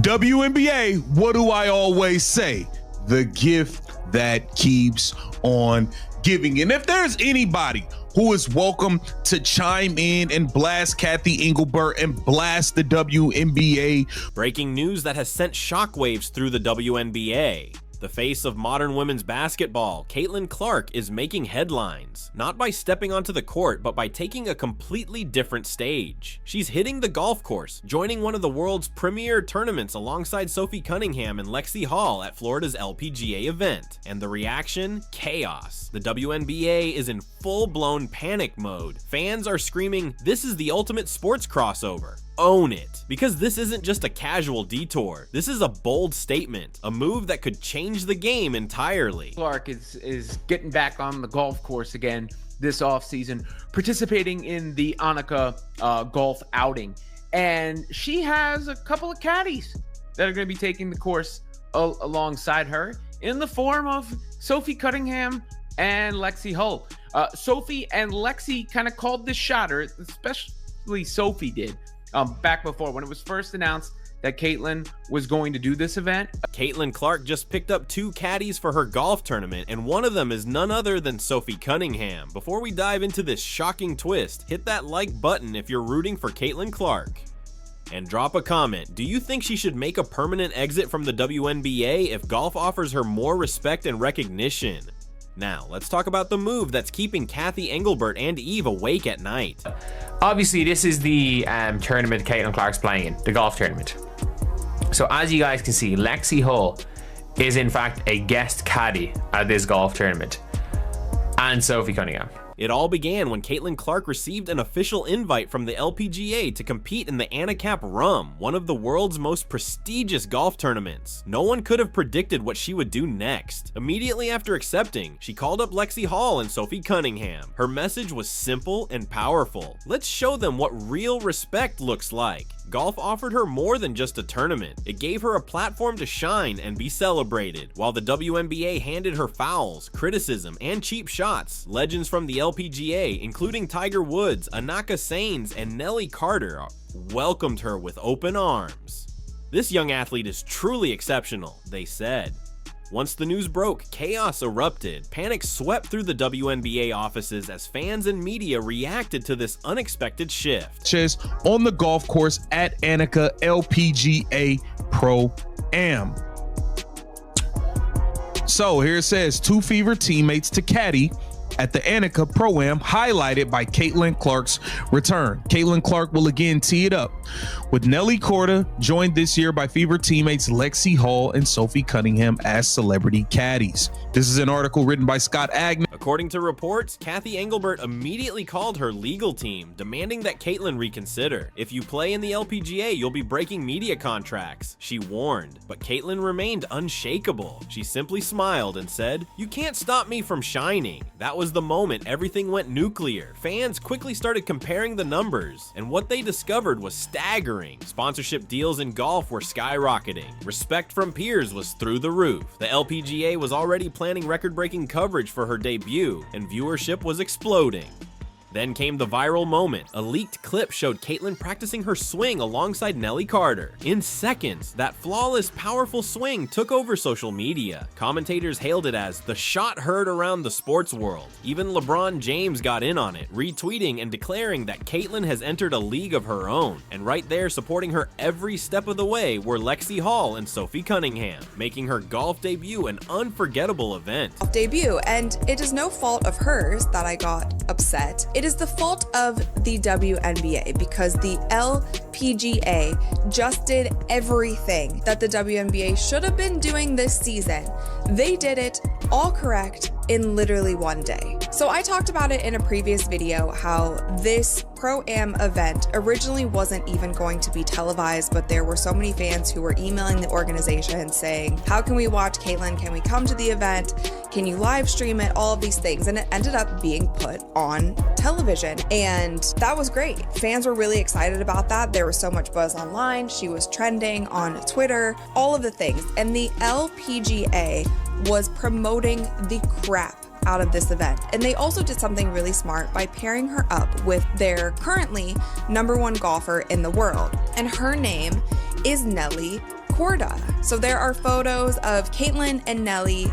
WNBA, what do I always say? The gift that keeps on giving. And if there's anybody who is welcome to chime in and blast Cathy Engelbert and blast the WNBA. Breaking news that has sent shockwaves through the WNBA. The face of modern women's basketball, Caitlin Clark, is making headlines, not by stepping onto the court, but by taking a completely different stage. She's hitting the golf course, joining one of the world's premier tournaments alongside Sophie Cunningham and Lexie Hall at Florida's LPGA event. And the reaction? Chaos. The WNBA is in full-blown panic mode. Fans are screaming, "This is the ultimate sports crossover. Own it." Because this isn't just a casual detour. This is a bold statement, a move that could change the game entirely. Clark is getting back on the golf course again this offseason, participating in the Annika golf outing. And she has a couple of caddies that are going to be taking the course alongside her in the form of Sophie Cunningham and Lexie Hull. Sophie and Lexie kind of called this shot, or especially Sophie did. Back before, when it was first announced that Caitlin was going to do this event. Caitlin Clark just picked up 2 caddies for her golf tournament, and one of them is none other than Sophie Cunningham. Before we dive into this shocking twist, hit that like button if you're rooting for Caitlin Clark. And drop a comment. Do you think she should make a permanent exit from the WNBA if golf offers her more respect and recognition? Now, let's talk about the move that's keeping Cathy Engelbert and Eve awake at night. Obviously, this is the tournament Caitlin Clark's playing in, the golf tournament. So as you guys can see, Lexie Hull is in fact a guest caddy at this golf tournament, and Sophie Cunningham. It all began when Caitlin Clark received an official invite from the LPGA to compete in the Annika Rum, one of the world's most prestigious golf tournaments. No one could have predicted what she would do next. Immediately after accepting, she called up Lexie Hall and Sophie Cunningham. Her message was simple and powerful. Let's show them what real respect looks like. Golf offered her more than just a tournament. It gave her a platform to shine and be celebrated. While the WNBA handed her fouls, criticism, and cheap shots, legends from the LPGA, including Tiger Woods, Annika Sains, and Nelly Carter, welcomed her with open arms. This young athlete is truly exceptional, they said. Once the news broke, chaos erupted. Panic swept through the WNBA offices as fans and media reacted to this unexpected shift. On the golf course at Annika LPGA Pro-Am. So here it says, 2 fever teammates to caddy at the Annika Pro-Am, highlighted by Caitlin Clark's return. Caitlin Clark will again tee it up with Nelly Corda, joined this year by Fever teammates Lexie Hall and Sophie Cunningham as celebrity caddies. This is an article written by Scott Agnew. According to reports, Cathy Engelbert immediately called her legal team, demanding that Caitlin reconsider. If you play in the LPGA, you'll be breaking media contracts, she warned. But Caitlin remained unshakable. She simply smiled and said, "You can't stop me from shining." That was the moment everything went nuclear. Fans quickly started comparing the numbers, and what they discovered was staggering. Sponsorship deals in golf were skyrocketing. Respect from peers was through the roof. The LPGA was already planning record-breaking coverage for her debut, and viewership was exploding. Then came the viral moment. A leaked clip showed Caitlin practicing her swing alongside Nelly Carter. In seconds, that flawless, powerful swing took over social media. Commentators hailed it as the shot heard around the sports world. Even LeBron James got in on it, retweeting and declaring that Caitlin has entered a league of her own. And right there supporting her every step of the way were Lexie Hall and Sophie Cunningham, making her golf debut an unforgettable event. And it is no fault of hers that I got upset. It is the fault of the WNBA because the LPGA just did everything that the WNBA should have been doing this season. They did it all correct in literally one day. So I talked about it in a previous video how this Pro-Am event originally wasn't even going to be televised, but there were so many fans who were emailing the organization saying, how can we watch Caitlin? Can we come to the event? Can you live stream it? All of these things. And it ended up being put on television. And that was great. Fans were really excited about that. There was so much buzz online. She was trending on Twitter, all of the things. And the LPGA was promoting the crap out of this event. And they also did something really smart by pairing her up with their currently #1 golfer in the world. And her name is Nelly Korda. So there are photos of Caitlin and Nelly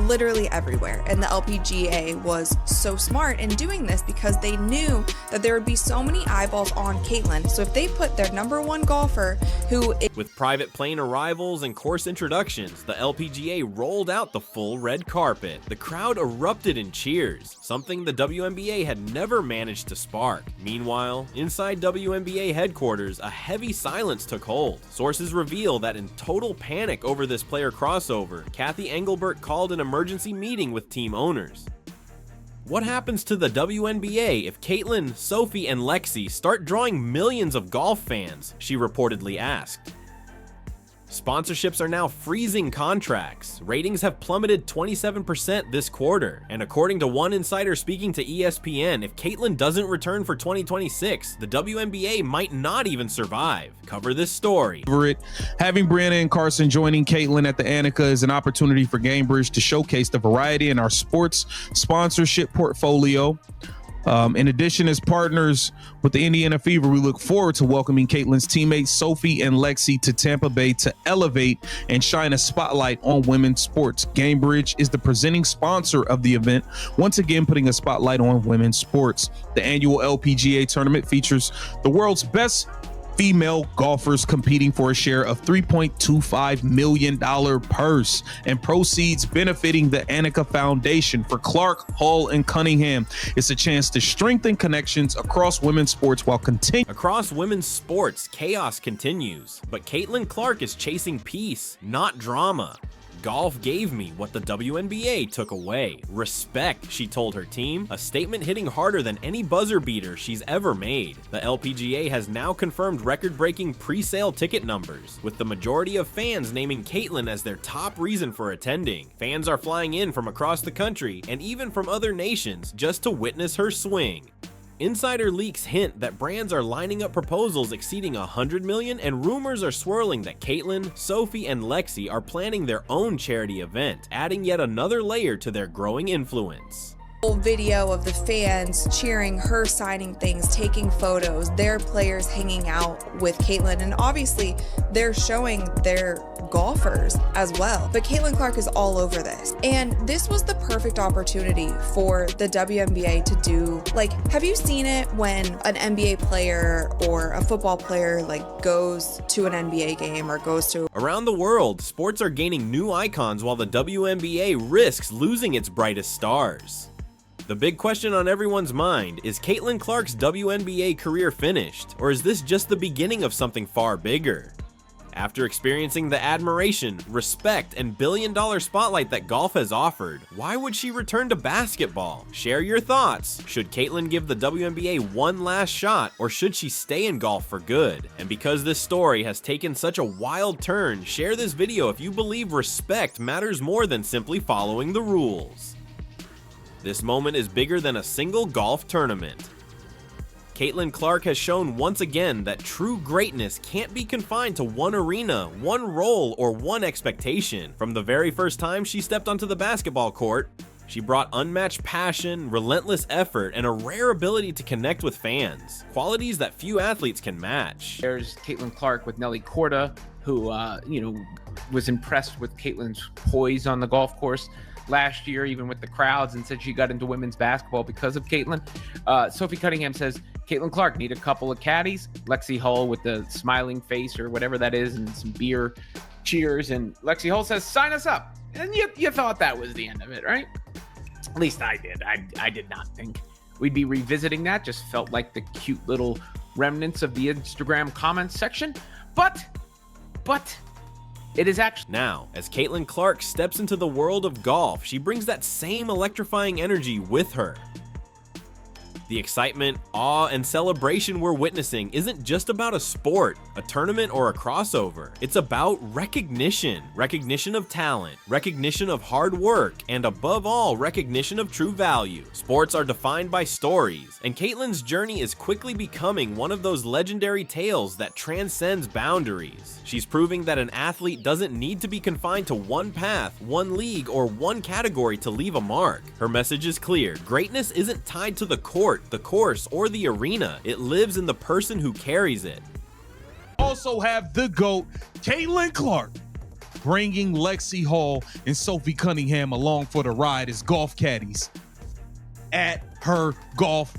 literally everywhere, and the LPGA was so smart in doing this because they knew that there would be so many eyeballs on Caitlin. So if they put their #1 golfer who is With private plane arrivals and course introductions, the LPGA rolled out the full red carpet. The crowd erupted in cheers, something the WNBA had never managed to spark. Meanwhile, inside WNBA headquarters, a heavy silence took hold. Sources reveal that in total panic over this player crossover, Cathy Engelbert called an emergency meeting with team owners. What happens to the WNBA if Caitlin, Sophie, and Lexie start drawing millions of golf fans? She reportedly asked. Sponsorships are now freezing contracts. Ratings have plummeted 27% this quarter. And according to one insider speaking to ESPN, if Caitlin doesn't return for 2026, the WNBA might not even survive. Cover this story. Having Brianna and Carson joining Caitlin at the Annika is an opportunity for Gamebridge to showcase the variety in our sports sponsorship portfolio. In addition, as partners with the Indiana Fever, we look forward to welcoming Caitlin's teammates Sophie and Lexie to Tampa Bay to elevate and shine a spotlight on women's sports. Gamebridge is the presenting sponsor of the event, once again putting a spotlight on women's sports. The annual LPGA tournament features the world's best female golfers competing for a share of $3.25 million purse and proceeds benefiting the Annika Foundation. For Clark, Hull, and Cunningham, it's a chance to strengthen connections across women's sports while continuing. Across women's sports, chaos continues, but Caitlin Clark is chasing peace, not drama. Golf gave me what the WNBA took away. Respect, she told her team, a statement hitting harder than any buzzer beater she's ever made. The LPGA has now confirmed record-breaking pre-sale ticket numbers, with the majority of fans naming Caitlin as their top reason for attending. Fans are flying in from across the country and even from other nations just to witness her swing. Insider leaks hint that brands are lining up proposals exceeding $100 million, and rumors are swirling that Caitlin, Sophie, and Lexie are planning their own charity event, adding yet another layer to their growing influence. Video of the fans cheering her, signing things, taking photos, their players hanging out with Caitlin, and obviously they're showing their golfers as well. But Caitlin Clark is all over this, and this was the perfect opportunity for the WNBA to do, like, have you seen it when an NBA player or a football player goes to an NBA game or goes to Around the world, sports are gaining new icons while the WNBA risks losing its brightest stars. The big question on everyone's mind is Caitlin Clark's WNBA career finished, or is this just the beginning of something far bigger? After experiencing the admiration, respect, and billion-dollar spotlight that golf has offered, why would she return to basketball? Share your thoughts. Should Caitlin give the WNBA one last shot, or should she stay in golf for good? And because this story has taken such a wild turn, share this video if you believe respect matters more than simply following the rules. This moment is bigger than a single golf tournament. Caitlin Clark has shown once again that true greatness can't be confined to one arena, one role, or one expectation. From the very first time she stepped onto the basketball court, she brought unmatched passion, relentless effort, and a rare ability to connect with fans, qualities that few athletes can match. There's Caitlin Clark with Nelly Korda, who was impressed with Caitlin's poise on the golf course last year, even with the crowds, and said she got into women's basketball because of Caitlin. Sophie Cunningham says Caitlin Clark need a couple of caddies. Lexie Hull with the smiling face or whatever that is, and some beer cheers. And Lexie Hull says, sign us up. And you thought that was the end of it, right? At least I did. I did not think we'd be revisiting that. Just felt like the cute little remnants of the Instagram comments section. But it is actually. Now, as Caitlin Clark steps into the world of golf, she brings that same electrifying energy with her. The excitement, awe, and celebration we're witnessing isn't just about a sport, a tournament, or a crossover. It's about recognition. Recognition of talent, recognition of hard work, and above all, recognition of true value. Sports are defined by stories, and Caitlin's journey is quickly becoming one of those legendary tales that transcends boundaries. She's proving that an athlete doesn't need to be confined to one path, one league, or one category to leave a mark. Her message is clear. Greatness isn't tied to the court, the course, or the arena. It lives in the person who carries it. also have the GOAT, Caitlin Clark, bringing Lexie Hall and Sophie Cunningham along for the ride as golf caddies at her golf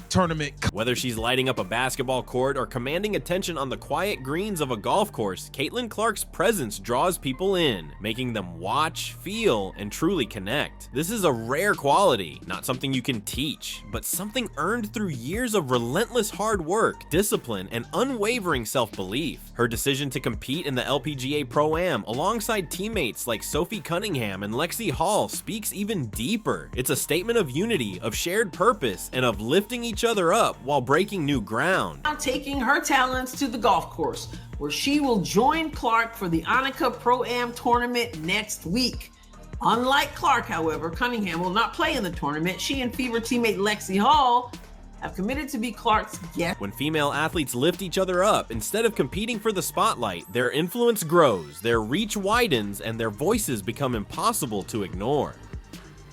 tournament. Whether she's lighting up a basketball court or commanding attention on the quiet greens of a golf course, Caitlin Clark's presence draws people in, making them watch, feel, and truly connect. This is a rare quality, not something you can teach, but something earned through years of relentless hard work, discipline, and unwavering self-belief. Her decision to compete in the LPGA Pro-Am alongside teammates like Sophie Cunningham and Lexie Hall speaks even deeper. It's a statement of unity, of shared purpose, and of lifting each other up while breaking new ground. Now taking her talents to the golf course, where she will join Clark for the Wnba Pro-Am tournament next week. Unlike Clark, however, Cunningham will not play in the tournament. She and Fever teammate Lexie Hall have committed to be Clark's guest. When female athletes lift each other up, instead of competing for the spotlight, their influence grows, their reach widens, and their voices become impossible to ignore.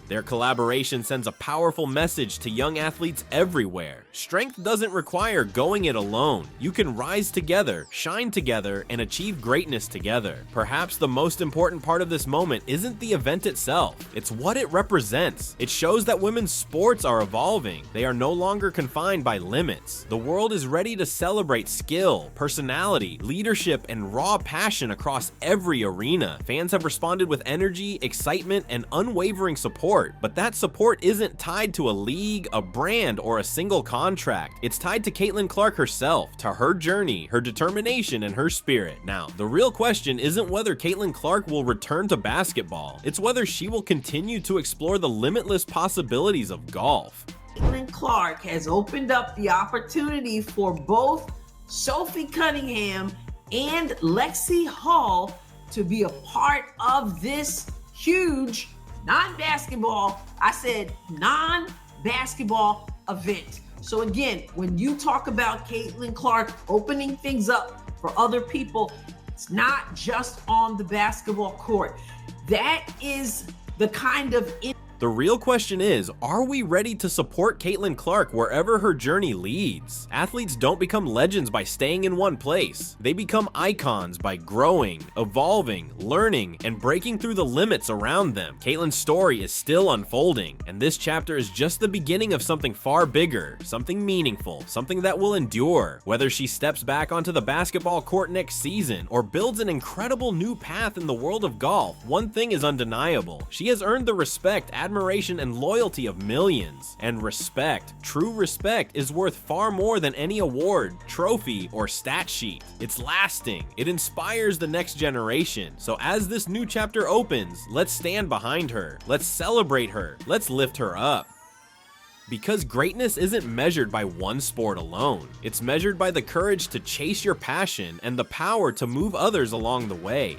Their collaboration sends a powerful message to young athletes everywhere. Strength doesn't require going it alone. You can rise together, shine together, and achieve greatness together. Perhaps the most important part of this moment isn't the event itself, it's what it represents. It shows that women's sports are evolving. They are no longer confined by limits. The world is ready to celebrate skill, personality, leadership, and raw passion across every arena. Fans have responded with energy, excitement, and unwavering support. But that support isn't tied to a league, a brand, or a single contract. It's tied to Caitlin Clark herself, to her journey, her determination, and her spirit. Now, the real question isn't whether Caitlin Clark will return to basketball. It's whether she will continue to explore the limitless possibilities of golf. Caitlin Clark has opened up the opportunity for both Sophie Cunningham and Lexie Hall to be a part of this huge non-basketball, I said non-basketball event. So again, when you talk about Caitlin Clark opening things up for other people, it's not just on the basketball court. That is the kind of The real question is, are we ready to support Caitlin Clark wherever her journey leads? Athletes don't become legends by staying in one place. They become icons by growing, evolving, learning, and breaking through the limits around them. Caitlin's story is still unfolding, and this chapter is just the beginning of something far bigger, something meaningful, something that will endure. Whether she steps back onto the basketball court next season or builds an incredible new path in the world of golf, one thing is undeniable. She has earned the respect, admiration, and loyalty of millions. And respect, true respect, is worth far more than any award, trophy, or stat sheet. It's lasting. It inspires the next generation. So as this new chapter opens, let's stand behind her. Let's celebrate her. Let's lift her up. Because greatness isn't measured by one sport alone. It's measured by the courage to chase your passion and the power to move others along the way.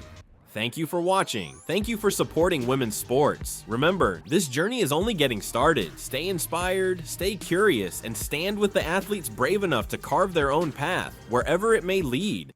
Thank you for watching. Thank you for supporting women's sports. Remember, this journey is only getting started. Stay inspired, stay curious, and stand with the athletes brave enough to carve their own path, wherever it may lead.